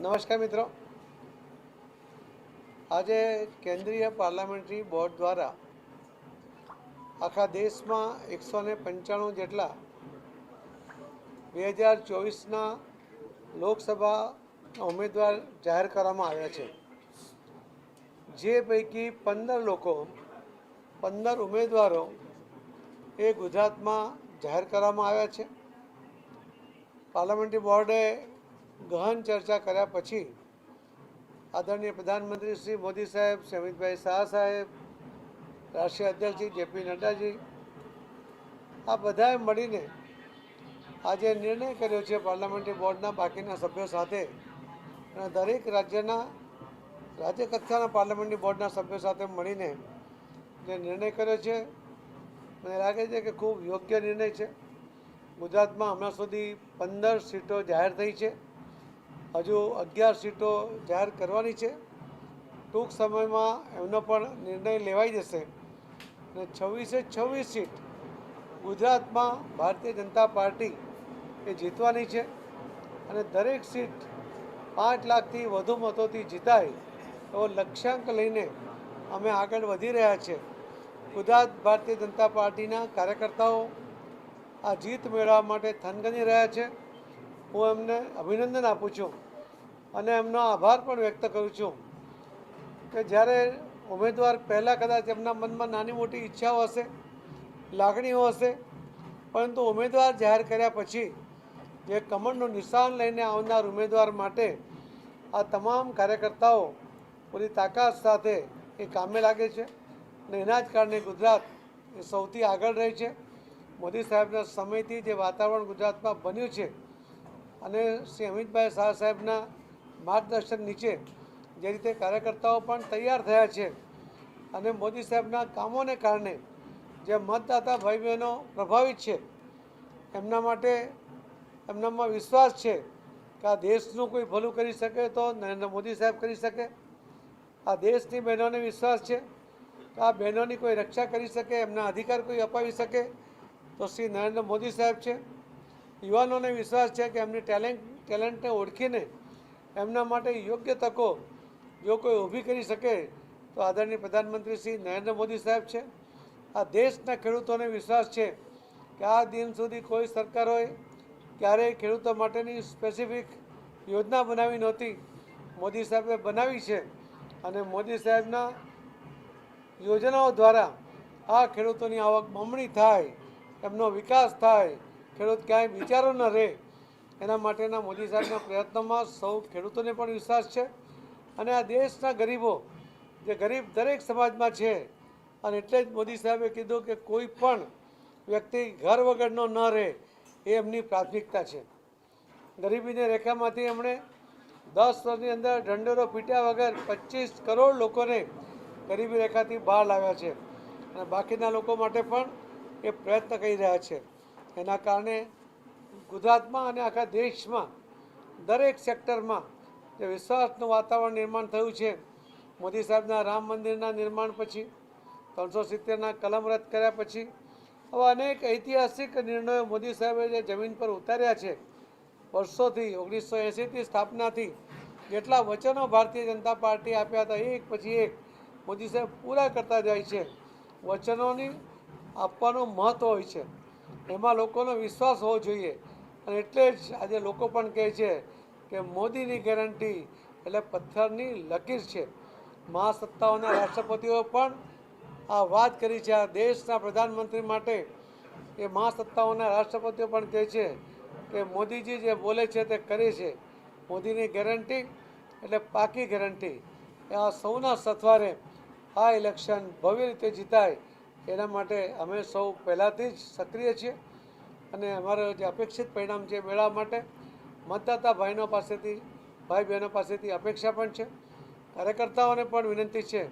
નમસ્કાર મિત્રો, આજે કેન્દ્રીય પાર્લામેન્ટરી બોર્ડ દ્વારા આખા દેશમાં 195 જેટલા 2024ના લોકસભા ઉમેદવાર જાહેર કરવામાં આવ્યા છે, જે પૈકી 15 ઉમેદવારો એ ગુજરાતમાં જાહેર કરવામાં આવ્યા છે। પાર્લામેન્ટરી બોર્ડે ગહન ચર્ચા કર્યા પછી આદરણીય પ્રધાનમંત્રી શ્રી મોદી સાહેબ, શ્રી અમિતભાઈ શાહ સાહેબ, રાષ્ટ્રીય અધ્યક્ષ શ્રી જેપી નડ્ડાજી, આ બધાએ મળીને આજે નિર્ણય કર્યો છે પાર્લામેન્ટરી બોર્ડના બાકીના સભ્યો સાથે અને દરેક રાજ્ય કક્ષાના પાર્લામેન્ટરી બોર્ડના સભ્યો સાથે મળીને જે નિર્ણય કર્યો છે, મને લાગે છે કે ખૂબ યોગ્ય નિર્ણય છે। ગુજરાતમાં હમણાં સુધી 15 સીટો જાહેર થઈ છે, હજુ 11 સીટો જાહેર કરવાની છે। ટૂંક સમયમાં એમનો પણ નિર્ણય લેવાઈ જશે અને 26 સીટ ગુજરાતમાં ભારતીય જનતા પાર્ટી એ જીતવાની છે અને દરેક સીટ 5 લાખથી વધુ મતોથી જીતાય એવો લક્ષ્યાંક લઈને અમે આગળ વધી રહ્યા છીએ। ગુજરાત ભારતીય જનતા પાર્ટીના કાર્યકર્તાઓ આ જીત મેળવવા માટે થનગની રહ્યા છે। હું એમને અભિનંદન આપું છું અને એમનો આભાર પણ વ્યક્ત કરું છું કે જ્યારે ઉમેદવાર પહેલાં કદાચ એમના મનમાં નાની મોટી ઈચ્છાઓ હશે, લાગણીઓ હશે, પરંતુ ઉમેદવાર જાહેર કર્યા પછી જે કમળનું નિશાન લઈને આવનાર ઉમેદવાર માટે આ તમામ કાર્યકર્તાઓ પૂરી તાકાત સાથે એ કામે લાગે છે અને એના જ કારણે ગુજરાત એ સૌથી આગળ રહે છે। મોદી સાહેબના સમયથી જે વાતાવરણ ગુજરાતમાં બન્યું છે અને શ્રી અમિતભાઈ શાહ સાહેબના માર્ગદર્શન નીચે જે રીતે કાર્યકર્તાઓ પણ તૈયાર થયા છે અને મોદી સાહેબના કામોને કારણે જે મતદાતા ભાઈ બહેનો પ્રભાવિત છે, એમના માટે એમનામાં વિશ્વાસ છે કે આ દેશનું કોઈ ભલું કરી શકે તો નરેન્દ્ર મોદી સાહેબ કરી શકે। આ દેશની બહેનોને વિશ્વાસ છે કે આ બહેનોની કોઈ રક્ષા કરી શકે, એમના અધિકાર કોઈ અપાવી શકે તો શ્રી નરેન્દ્ર મોદી સાહેબ છે। યુવાનોને વિશ્વાસ છે કે એમની ટેલેન્ટને ઓળખીને એમના માટે યોગ્ય તકો જો કોઈ ઊભી કરી શકે તો આદરણીય પ્રધાનમંત્રી શ્રી નરેન્દ્ર મોદી સાહેબ છે। આ દેશના ખેડૂતોને વિશ્વાસ છે કે આ દિન સુધી કોઈ સરકારોએ ક્યારેય ખેડૂતો માટેની સ્પેસિફિક યોજના બનાવી નહોતી, મોદી સાહેબે બનાવી છે અને મોદી સાહેબના યોજનાઓ દ્વારા આ ખેડૂતોની આવક બમણી થાય, એમનો વિકાસ થાય, ખેડૂત ક્યાંય વિચારો ન રહે, એના માટેના મોદી સાહેબના પ્રયત્નોમાં સૌ ખેડૂતોને પણ વિશ્વાસ છે અને આ દેશના ગરીબો જે ગરીબ દરેક સમાજમાં છે અને એટલે જ મોદી સાહેબે કીધું કે કોઈ પણ વ્યક્તિ ઘર વગરનો ન રહે એ એમની પ્રાથમિકતા છે। ગરીબીની રેખામાંથી એમણે 10 વર્ષની અંદર ઢંઢેરો પીટ્યા વગર 25 કરોડ લોકોને ગરીબી રેખાથી બહાર લાવ્યા છે અને બાકીના લોકો માટે પણ એ પ્રયત્ન કરી રહ્યા છે। એના કારણે ગુજરાતમાં અને આખા દેશમાં દરેક સેક્ટરમાં જે વિશ્વાસનું વાતાવરણ નિર્માણ થયું છે, મોદી સાહેબના રામ મંદિરના નિર્માણ પછી, 370ના કલમ રદ કર્યા પછી, હવે અનેક ઐતિહાસિક નિર્ણયો મોદી સાહેબે જે જમીન પર ઉતાર્યા છે, વર્ષોથી 1980થી સ્થાપનાથી જેટલા વચનો ભારતીય જનતા પાર્ટી આપ્યા હતા એક પછી એક મોદી સાહેબ પૂરા કરતા જાય છે। વચનોની આપવાનું મહત્ત્વ હોય છે, એમાં લોકોનો વિશ્વાસ હોવો જોઈએ અને એટલે જ આજે લોકો પણ કહે છે કે મોદીની ગેરંટી એટલે પથ્થરની લકીર છે। મહાસત્તાઓના રાષ્ટ્રપતિઓ પણ આ વાત કરી છે। આ દેશના પ્રધાનમંત્રી માટે એ મહાસત્તાઓના રાષ્ટ્રપતિઓ પણ કહે છે કે મોદીજી જે બોલે છે તે કરે છે। મોદીની ગેરંટી એટલે પાકી ગેરંટી। આ સૌના સથવારે આ ઇલેક્શન ભવ્ય રીતે જીતાય એના માટે અમે સૌ પહેલાંથી જ સક્રિય છીએ અને અમારું જે અપેક્ષિત પરિણામ છે મેળવવા માટે મતદાતા ભાઈ બહેનો પાસેથી અપેક્ષા પણ છે। કાર્યકર્તાઓને પણ વિનંતી છે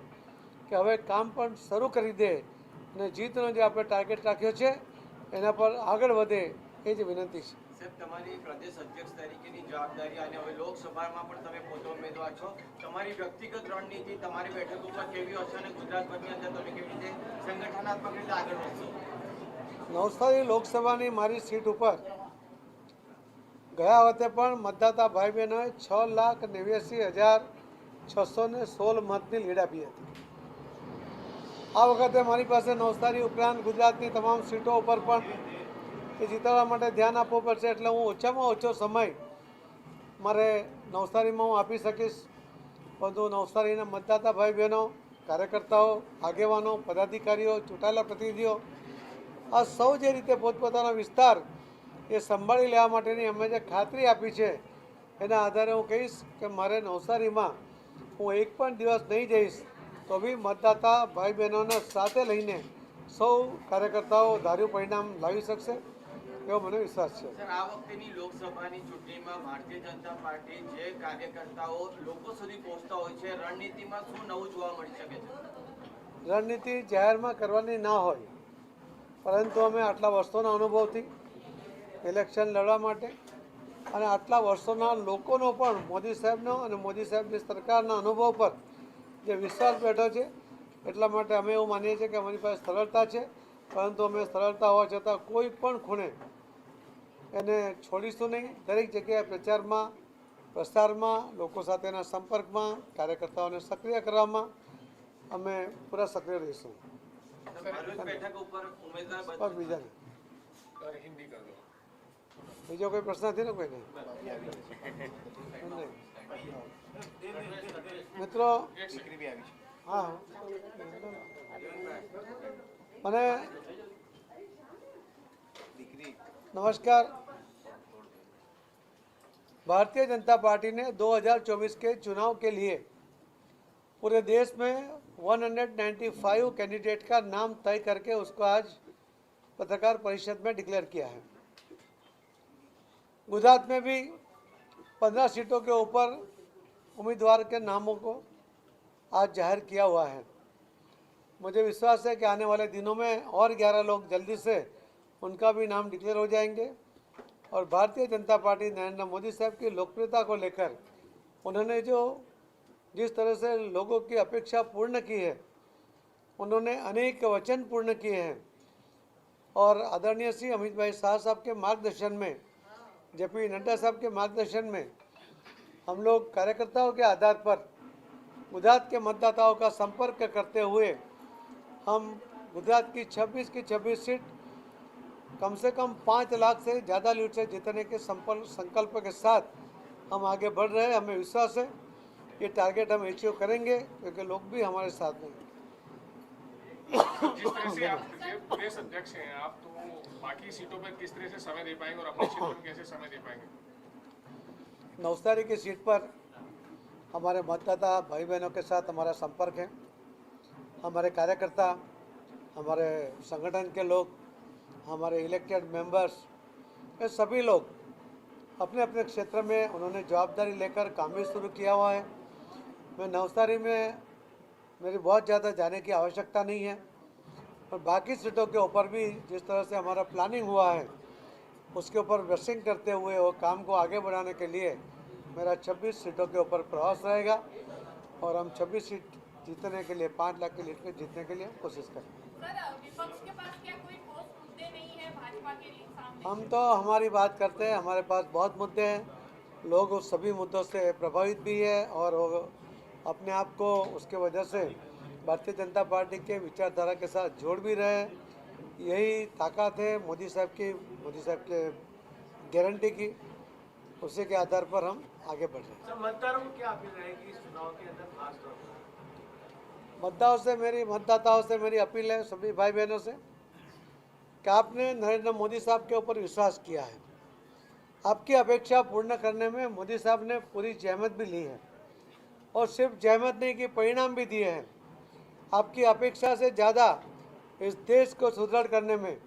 કે હવે કામ પણ શરૂ કરી દે અને જીતનો જે આપણે ટાર્ગેટ રાખ્યો છે એના પર આગળ વધે એ જ વિનંતી છે। સાહેબ, તમારી પ્રદેશ અધ્યક્ષ તરીકેની જવાબદારી અને હવે લોકસભામાં પણ તમે પોતે ઉમેદવાર છો, તમારી વ્યક્તિગત રણનીતિ તમારી બેઠક ઉપર કેવી હશે અને ગુજરાતભરની અંદર તમે કેવી રીતે સંગઠનાત્મક રીતે આગળ વધશો? નવસારી લોકસભાની મારી સીટ ઉપર ગયા વખતે પણ મતદાતા ભાઈ બહેનોએ 6,89,616 મતની લીડ આપી હતી। આ વખતે મારી પાસે નવસારી ઉપરાંત ગુજરાતની તમામ સીટો ઉપર પણ એ જીતાડવા માટે ધ્યાન આપવું પડશે, એટલે હું ઓછામાં ઓછો સમય મારે નવસારીમાં હું આપી શકીશ। પરંતુ નવસારીના મતદાતા ભાઈ બહેનો, કાર્યકર્તાઓ, આગેવાનો, પદાધિકારીઓ, ચૂંટાયેલા પ્રતિનિધિઓ આ સૌ જે રીતે પોતપોતાનો વિસ્તાર એ સંભાળી લેવા માટેની અમે જે ખાતરી આપી છે એના આધારે હું કહીશ કે મારે નવસારીમાં હું એક પણ દિવસ નહીં જઈશ તો બી મતદાતા ભાઈ બહેનોને સાથે લઈને સૌ કાર્યકર્તાઓ ધાર્યું પરિણામ લાવી શકશે એવો મને વિશ્વાસ છે। સર, આ વખતેની લોકસભાની ચૂંટણીમાં ભારતીય જનતા પાર્ટી જે કાર્યકર્તાઓ લોકો સુધી પહોંચતા હોય છે, રણનીતિમાં શું નવું જોવા મળી શકે છે? રણનીતિ જાહેરમાં કરવાની ના હોય, પરંતુ અમે આટલા વર્ષોના અનુભવથી ઇલેક્શન લડવા માટે અને આટલા વર્ષોના લોકોનો પણ મોદી સાહેબનો અને મોદી સાહેબની સરકારના અનુભવ પર જે વિશ્વાસ બેઠો છે એટલા માટે અમે એવું માનીએ છીએ કે અમારી પાસે સરળતા છે, પરંતુ અમે સરળતા હોવા છતાં કોઈ પણ ખૂણે એને છોડીશું નહીં। દરેક જગ્યાએ પ્રચારમાં, પ્રસારમાં, લોકો સાથેના સંપર્કમાં, કાર્યકર્તાઓને સક્રિય કરવામાં અમે પૂરા સક્રિય રહીશું। ભરૂચ બેઠક ઉપર ઉમેદવાર બસ બીજા નહીં, हिंदी कर दो। બીજો કોઈ પ્રશ્ન નથી ને કોઈને? મિત્રો હા, અને नमस्कार। भारतीय जनता पार्टी ने 2024 के चुनाव के लिए पूरे देश में 195 कैंडिडेट का नाम तय करके उसको आज पत्रकार परिषद में डिक्लेयर किया है। गुजरात में भी 15 सीटों के ऊपर उम्मीदवार के नामों को आज जाहिर किया हुआ है। मुझे विश्वास है कि आने वाले दिनों में और 11 लोग जल्दी से उनका भी नाम डिक्लेयर हो जाएंगे और भारतीय जनता पार्टी नरेंद्र मोदी साहब की लोकप्रियता को लेकर उन्होंने जो जिस तरह से लोगों की अपेक्षा पूर्ण की है, उन्होंने अनेक वचन पूर्ण किए हैं और आदरणीय श्री अमित भाई शाह साहब के मार्गदर्शन में, जेपी नड्डा साहब के मार्गदर्शन में हम लोग कार्यकर्ताओं के आधार पर गुजरात के मतदाताओं का संपर्क करते हुए हम गुजरात की 26 की 26 सीट कम से कम 5 लाख से ज़्यादा लीड से जीतने के संकल्प के साथ हम आगे बढ़ रहे हैं। हमें विश्वास है ये टारगेट हम अचीव करेंगे क्योंकि लोग भी हमारे साथ हैं। जिस तरह से आप प्रदेश अध्यक्ष हैं, आप तो बाकी सीटों पर किस तरह से समय दे पाएंगे और अपनी सीटों में कैसे समय दे पाएंगे? नवसारी की सीट पर हमारे मतदाता भाई बहनों के साथ हमारा संपर्क है। हमारे कार्यकर्ता, हमारे संगठन के लोग, हमारे इलेक्टेड मेंबर्स, ये सभी लोग अपने अपने क्षेत्र में उन्होंने जवाबदारी लेकर काम भी शुरू किया हुआ है। मैं नवसारी में मेरी बहुत ज़्यादा जाने की आवश्यकता नहीं है और बाकी सीटों के ऊपर भी जिस तरह से हमारा प्लानिंग हुआ है उसके ऊपर ब्रशिंग करते हुए वो काम को आगे बढ़ाने के लिए मेरा 26 सीटों के ऊपर प्रयास रहेगा और हम 26 सीट जीतने के लिए 5 लाख की लीड पे जीतने के लिए कोशिश करेंगे। सर, विपक्ष के पास क्या कोई ठोस मुद्दे नहीं है भाजपा के लिए सामने? हम तो हमारी बात करते हैं, हमारे पास बहुत मुद्दे हैं, लोग उस सभी मुद्दों से प्रभावित भी है और वो अपने आप को उसके वजह से भारतीय जनता पार्टी के विचारधारा के साथ जोड़ भी रहे हैं। यही ताकत है मोदी साहब के गारंटी की, उसी के आधार पर हम आगे बढ़ रहे हैं। सर, मतदाताओं को क्या अपील रहेगी इस चुनाव के अंदर खास तौर पर? मतदाताओं से मेरी अपील है सभी भाई बहनों से कि आपने नरेंद्र मोदी साहब के ऊपर विश्वास किया है। आपकी अपेक्षा पूर्ण करने में मोदी साहब ने पूरी जहमत भी ली है और सिर्फ जहमत नहीं की, परिणाम भी दिए हैं। आपकी अपेक्षा से ज़्यादा इस देश को सुदृढ़ करने में,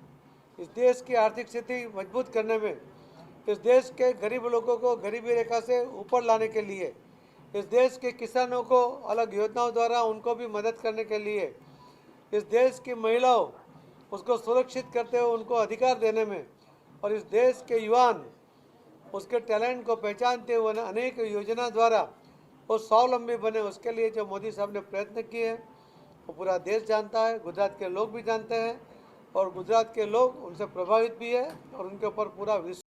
इस देश की आर्थिक स्थिति मजबूत करने में, इस देश के गरीब लोगों को गरीबी रेखा से ऊपर लाने के लिए, इस देश के किसानों को अलग योजनाओं द्वारा उनको भी मदद करने के लिए, इस देश की महिलाओं उसको सुरक्षित करते हुए उनको अधिकार देने में और इस देश के युवान उसके टैलेंट को पहचानते हुए अनेक योजना द्वारा वो स्वावलंबी बने, उसके लिए जो मोदी साहब ने प्रयत्न किए हैं वो पूरा देश जानता है, गुजरात के लोग भी जानते हैं और गुजरात के लोग उनसे प्रभावित भी है और उनके ऊपर पूरा विश्वास